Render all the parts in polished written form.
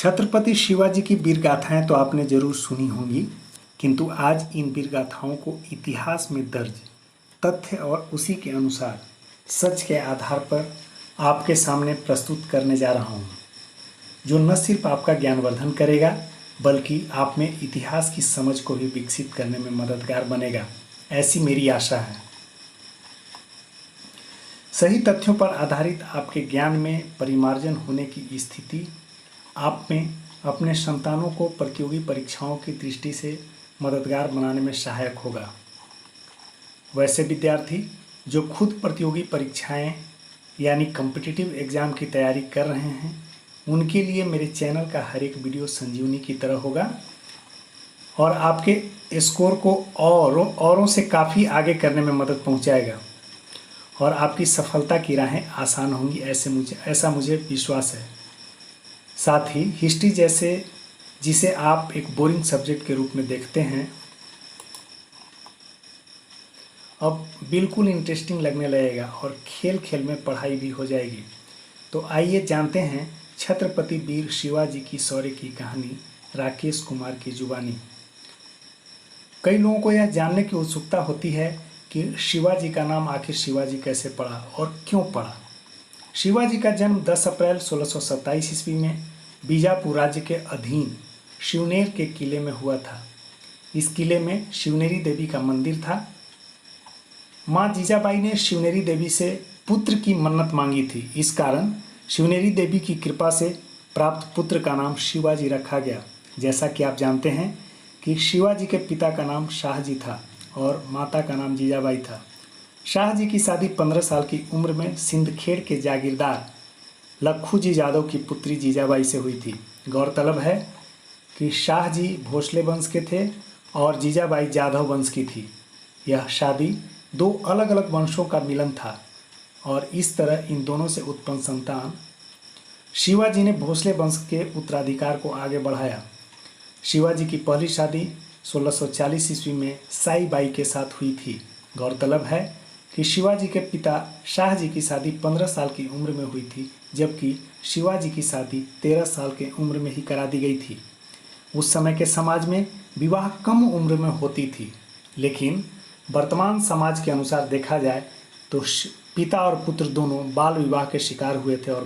छत्रपति शिवाजी की वीर गाथाएं तो आपने जरूर सुनी होंगी, किंतु आज इन वीर गाथाओं को इतिहास में दर्ज तथ्य और उसी के अनुसार सच के आधार पर आपके सामने प्रस्तुत करने जा रहा हूं, जो न सिर्फ आपका ज्ञानवर्धन करेगा बल्कि आप में इतिहास की समझ को भी विकसित करने में मददगार बनेगा, ऐसी मेरी आशा है। सही तथ्यों पर आधारित आपके ज्ञान में परिमार्जन होने की स्थिति आप में अपने संतानों को प्रतियोगी परीक्षाओं की दृष्टि से मददगार बनाने में सहायक होगा। वैसे विद्यार्थी जो खुद प्रतियोगी परीक्षाएं यानी कॉम्पिटिटिव एग्ज़ाम की तैयारी कर रहे हैं, उनके लिए मेरे चैनल का हर एक वीडियो संजीवनी की तरह होगा और आपके स्कोर को औरों से काफ़ी आगे करने में मदद पहुंचाएगा और आपकी सफलता की राहें आसान होंगी, ऐसा मुझे विश्वास है। साथ ही हिस्ट्री जिसे आप एक बोरिंग सब्जेक्ट के रूप में देखते हैं, अब बिल्कुल इंटरेस्टिंग लगने लगेगा और खेल खेल में पढ़ाई भी हो जाएगी। तो आइए जानते हैं छत्रपति वीर शिवाजी की शौर्य की कहानी राकेश कुमार की जुबानी। कई लोगों को यह जानने की उत्सुकता होती है कि शिवाजी का नाम आखिर शिवाजी कैसे पड़ा और क्यों पड़ा। शिवाजी का जन्म 10 अप्रैल 1627 ईस्वी में बीजापुर राज्य के अधीन शिवनेर के किले में हुआ था। इस किले में शिवनेरी देवी का मंदिर था। माँ जीजाबाई ने शिवनेरी देवी से पुत्र की मन्नत मांगी थी। इस कारण शिवनेरी देवी की कृपा से प्राप्त पुत्र का नाम शिवाजी रखा गया। जैसा कि आप जानते हैं कि शिवाजी के पिता का नाम शाहजी था और माता का नाम जीजाबाई था। शाहजी की शादी 15 साल की उम्र में सिंदखेड़ के जागीरदार लखू जी यादव की पुत्री जीजाबाई से हुई थी। गौरतलब है कि शाहजी भोसले वंश के थे और जीजाबाई जाधव वंश की थी। यह शादी दो अलग अलग वंशों का मिलन था और इस तरह इन दोनों से उत्पन्न संतान शिवाजी ने भोसले वंश के उत्तराधिकार को आगे बढ़ाया। शिवाजी की पहली शादी 1640 ईस्वी में साई बाई के साथ हुई थी। गौरतलब है कि शिवाजी के पिता शाहजी की शादी 15 साल की उम्र में हुई थी, जबकि शिवाजी की शादी 13 साल के उम्र में ही करा दी गई थी। उस समय के समाज में विवाह कम उम्र में होती थी, लेकिन वर्तमान समाज के अनुसार देखा जाए तो पिता और पुत्र दोनों बाल विवाह के शिकार हुए थे और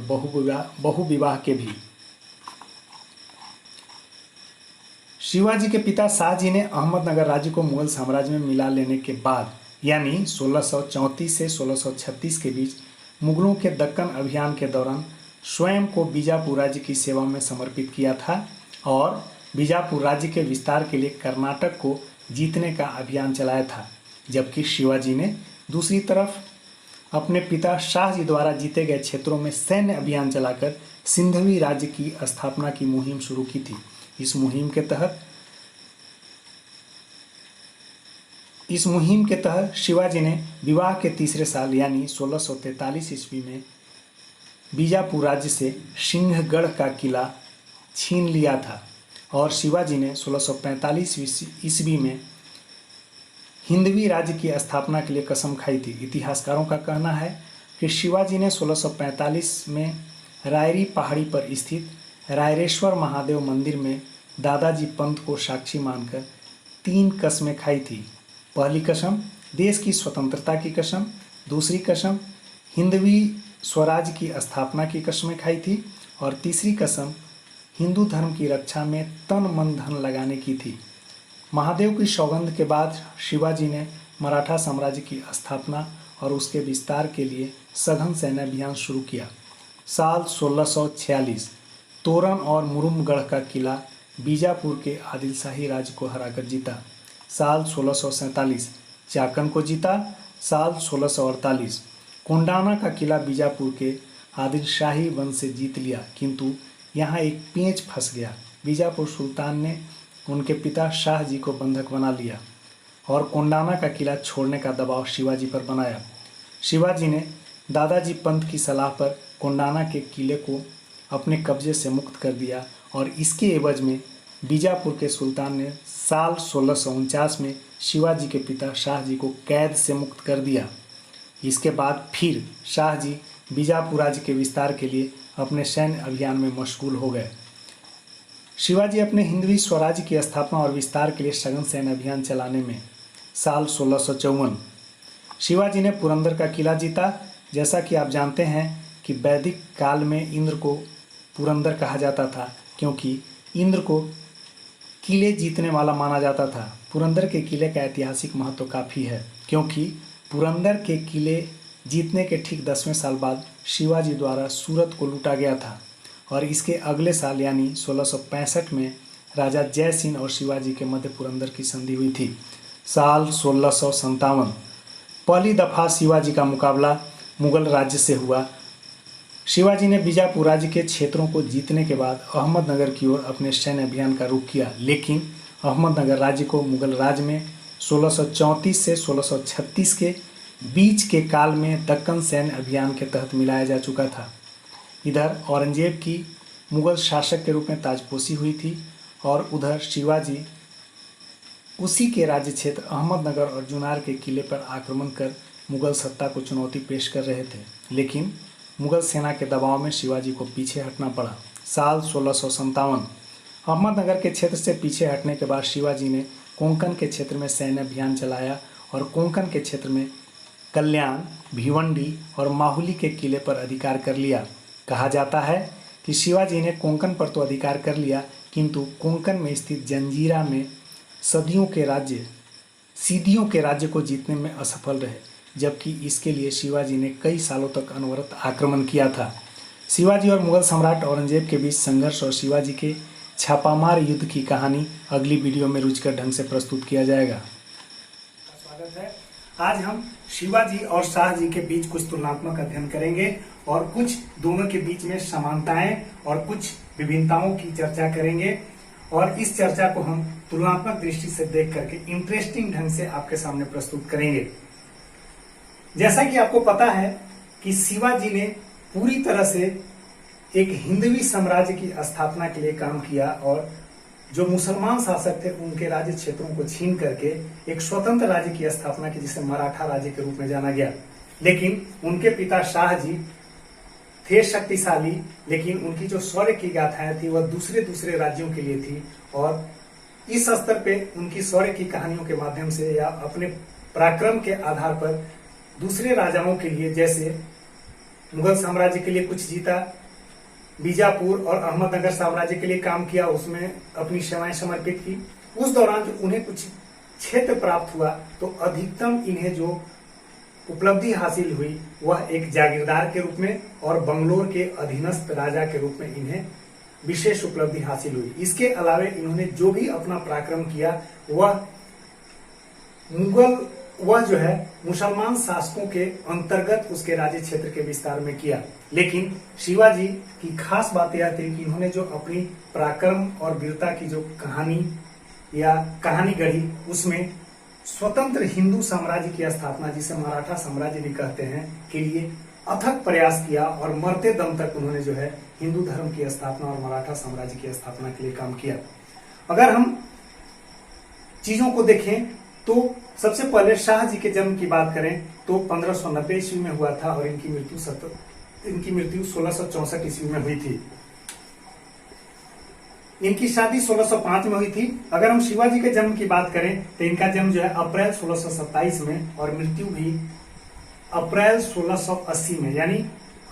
बहु विवाह के भी। शिवाजी के पिता शाहजी ने अहमदनगर राज्य को मुगल साम्राज्य में मिला लेने के बाद यानी 1634 से 1636 के बीच मुगलों के दक्कन अभियान के दौरान स्वयं को बीजापुर राज्य की सेवा में समर्पित किया था और बीजापुर राज्य के विस्तार के लिए कर्नाटक को जीतने का अभियान चलाया था। जबकि शिवाजी ने दूसरी तरफ अपने पिता शाहजी द्वारा जीते गए क्षेत्रों में सैन्य अभियान चलाकर सिंधवी राज्य की स्थापना की मुहिम शुरू की थी। इस मुहिम के तहत शिवाजी ने विवाह के तीसरे साल यानी 1643 ईस्वी में बीजापुर राज्य से सिंहगढ़ का किला छीन लिया था और शिवाजी ने 1645 ईस्वी में हिंदवी राज्य की स्थापना के लिए कसम खाई थी। इतिहासकारों का कहना है कि शिवाजी ने 1645 में रायरी पहाड़ी पर स्थित रायरेश्वर महादेव मंदिर में दादाजी पंत को साक्षी मानकर 3 कसमें खाई थी। पहली कसम देश की स्वतंत्रता की कसम, दूसरी कसम हिंदवी स्वराज की स्थापना की कसमें खाई थी और तीसरी कसम हिंदू धर्म की रक्षा में तन मन धन लगाने की थी। महादेव की सौगंध के बाद शिवाजी ने मराठा साम्राज्य की स्थापना और उसके विस्तार के लिए सघन सैन्य अभियान शुरू किया। साल 1646 तोरण और मुरुमगढ़ का किला बीजापुर के आदिलशाही राज्य को हराकर जीता। साल 1647 चाकन को जीता। साल 1648 कोंडाना का किला बीजापुर के आदिलशाही वंश से जीत लिया, किंतु यहाँ एक पेंच फंस गया। बीजापुर सुल्तान ने उनके पिता शाहजी को बंधक बना लिया और कोंडाना का किला छोड़ने का दबाव शिवाजी पर बनाया। शिवाजी ने दादाजी पंत की सलाह पर कोंडाना के किले को अपने कब्जे से मुक्त कर दिया और इसके एवज में बीजापुर के सुल्तान ने साल 1649 में शिवाजी के पिता शाहजी को कैद से मुक्त कर दिया। इसके बाद फिर शाहजी बीजापुर राज्य के विस्तार के लिए अपने सैन्य अभियान में मशगूल हो गए। शिवाजी अपने हिंदवी स्वराज्य की स्थापना और विस्तार के लिए सघन सैन्य अभियान चलाने में साल 1654 शिवाजी ने पुरंदर का किला जीता। जैसा कि आप जानते हैं कि वैदिक काल में इंद्र को पुरंदर कहा जाता था, क्योंकि इंद्र को किले जीतने वाला माना जाता था। पुरंदर के किले का ऐतिहासिक महत्व काफ़ी है, क्योंकि पुरंदर के किले जीतने के ठीक 10वें साल बाद शिवाजी द्वारा सूरत को लूटा गया था और इसके अगले साल यानी 1665 में राजा जय सिंह और शिवाजी के मध्य पुरंदर की संधि हुई थी। साल 1657 पहली दफ़ा शिवाजी का मुकाबला मुगल राज्य से हुआ। शिवाजी ने बीजापुर राज्य के क्षेत्रों को जीतने के बाद अहमदनगर की ओर अपने सैन्य अभियान का रुख किया, लेकिन अहमदनगर राज्य को मुगल राज में 1634 से 1636 के बीच के काल में दक्कन सैन्य अभियान के तहत मिलाया जा चुका था। इधर औरंगजेब की मुगल शासक के रूप में ताजपोशी हुई थी और उधर शिवाजी उसी के राज्य क्षेत्र अहमदनगर और जुनार के किले पर आक्रमण कर मुगल सत्ता को चुनौती पेश कर रहे थे, लेकिन मुगल सेना के दबाव में शिवाजी को पीछे हटना पड़ा। साल 1657 अहमदनगर के क्षेत्र से पीछे हटने के बाद शिवाजी ने कोंकण के क्षेत्र में सैन्य अभियान चलाया और कोंकण के क्षेत्र में कल्याण, भिवंडी और माहुली के किले पर अधिकार कर लिया। कहा जाता है कि शिवाजी ने कोंकण पर तो अधिकार कर लिया, किंतु कोंकण में स्थित जंजीरा में सीदियों के राज्य को जीतने में असफल रहे, जबकि इसके लिए शिवाजी ने कई सालों तक अनवरत आक्रमण किया था। शिवाजी और मुगल सम्राट औरंगजेब के बीच संघर्ष और शिवाजी के छापामार युद्ध की कहानी अगली वीडियो में रुचिकर ढंग से प्रस्तुत किया जाएगा। स्वागत है। आज हम शिवाजी और शाहजी के बीच कुछ तुलनात्मक अध्ययन करेंगे और कुछ दोनों के बीच में समानताएं और कुछ विभिन्नताओं की चर्चा करेंगे और इस चर्चा को हम तुलनात्मक दृष्टि से देख करके इंटरेस्टिंग ढंग से आपके सामने प्रस्तुत करेंगे। जैसा कि आपको पता है कि शिवाजी ने पूरी तरह से एक हिंदवी साम्राज्य की स्थापना के लिए काम किया और जो मुसलमान शासक थे उनके राज्य क्षेत्रों को छीन करके एक स्वतंत्र राज्य की स्थापना की, जिसे मराठा राज्य के रूप में जाना गया। लेकिन उनके पिता शाहजी थे शक्तिशाली, लेकिन उनकी जो शौर्य की गाथाएं थी वह दूसरे राज्यों के लिए थी और इस स्तर पे उनकी शौर्य की कहानियों के माध्यम से या अपने पराक्रम के आधार पर दूसरे राजाओं के लिए, जैसे मुगल साम्राज्य के लिए कुछ जीता, बीजापुर और अहमदनगर साम्राज्य के लिए काम किया, उसमें अपनी सेवाएं समर्पित की। उस दौरान जो उन्हें कुछ क्षेत्र प्राप्त हुआ तो अधिकतम इन्हें जो उपलब्धि हासिल हुई वह एक जागीरदार के रूप में और बंगलोर के अधीनस्थ राजा के रूप में इन्हें विशेष उपलब्धि हासिल हुई। इसके अलावे इन्होंने जो भी अपना पराक्रम किया वह जो है मुसलमान शासकों के अंतर्गत उसके राज्य क्षेत्र के विस्तार में किया। लेकिन शिवाजी की खास बात यह थी कि इन्होंने जो अपनी पराक्रम और वीरता की जो कहानी गढ़ी, उसमें स्वतंत्र हिंदू साम्राज्य की स्थापना, जिसे मराठा साम्राज्य भी कहते हैं, के लिए अथक प्रयास किया और मरते दम तक उन्होंने जो है हिंदू धर्म की स्थापना और मराठा साम्राज्य की स्थापना के लिए काम किया। अगर हम चीजों को देखें तो सबसे पहले शाहजी के जन्म की बात करें तो 1590 ईस्वी में हुआ था और इनकी मृत्यु 1664 ईस्वी में हुई थी। इनकी शादी 1605 में हुई थी। अगर हम शिवाजी के जन्म की बात करें तो इनका जन्म जो है अप्रैल 1627 में और मृत्यु भी अप्रैल 1680 में, यानी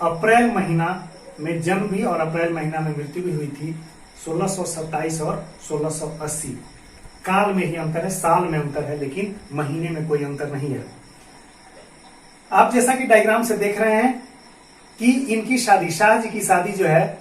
अप्रैल महीना में जन्म भी और अप्रैल महीना में मृत्यु भी हुई थी। 1627 और 1680 काल में ही अंतर है, साल में अंतर है, लेकिन महीने में कोई अंतर नहीं है। आप जैसा कि डायग्राम से देख रहे हैं कि इनकी शादी, शाहजी की शादी जो है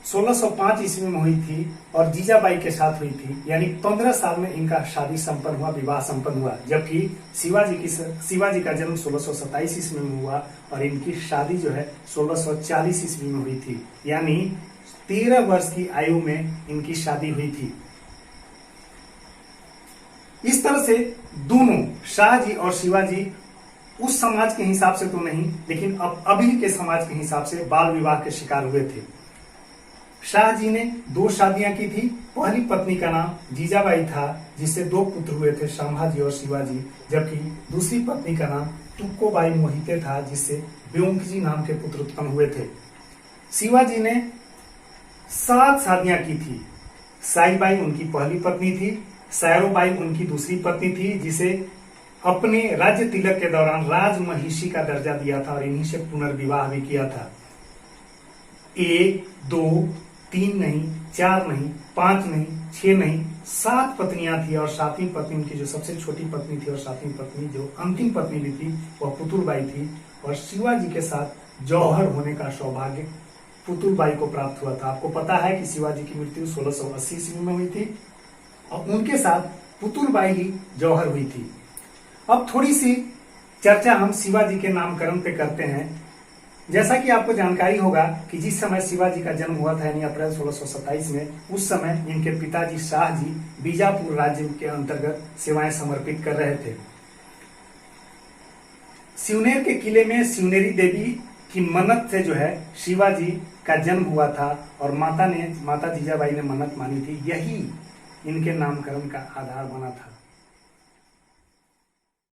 1605 ईस्वी में हुई थी और जीजाबाई के साथ हुई थी, यानी 15 साल में इनका शादी संपन्न हुआ, विवाह संपन्न हुआ। जबकि शिवाजी का जन्म 1627 ईस्वी में हुआ और इनकी शादी जो है 1640 ईस्वी में हुई थी, यानी 13 वर्ष की आयु में इनकी शादी हुई थी। इस तरह से दोनों शाहजी और शिवाजी उस समाज के हिसाब से तो नहीं, लेकिन अब अभी के समाज के हिसाब से बाल विवाह के शिकार हुए थे। शाहजी ने 2 शादियां की थी। पहली पत्नी का नाम जीजाबाई था, जिससे 2 पुत्र हुए थे, संभाजी और शिवाजी, जबकि दूसरी पत्नी का नाम तुक्कोबाई मोहिते था, जिससे ब्योमखजी नाम के पुत्र उत्पन्न हुए थे। शिवाजी ने 7 शादियां की थी। साईबाई उनकी पहली पत्नी थी। सैरोबाई उनकी दूसरी पत्नी थी, जिसे अपने राज्य तिलक के दौरान राजमहिषी का दर्जा दिया था और इन्हीं से पुनर्विवाह भी किया था। 1, 2, 3 नहीं, 4 नहीं, 5 नहीं, 6 नहीं, 7 पत्नियां थी और 7वीं पत्नी उनकी जो सबसे छोटी पत्नी थी और 7वीं पत्नी जो अंतिम पत्नी भी थी वह पुतुलबाई थी। और शिवाजी के साथ जौहर होने का सौभाग्य पुतुलबाई को प्राप्त हुआ था। आपको पता है कि शिवाजी की मृत्यु 1680 ईस्वी में हुई थी और उनके साथ पुतुलबाई ही जौहर हुई थी। अब थोड़ी सी चर्चा हम शिवाजी के नामकरण पे करते हैं। जैसा कि आपको जानकारी होगा कि जिस समय शिवाजी का जन्म हुआ था यानी अप्रैल 1627 में, उस समय इनके पिताजी शाहजी बीजापुर राज्य के अंतर्गत सेवाएं समर्पित कर रहे थे। सिवनेर के किले में सिवनेरी देवी की मन्नत से जो है शिवाजी का जन्म हुआ था और माता जीजाबाई ने मन्नत मानी थी, यही इनके नामकरण का आधार बना था।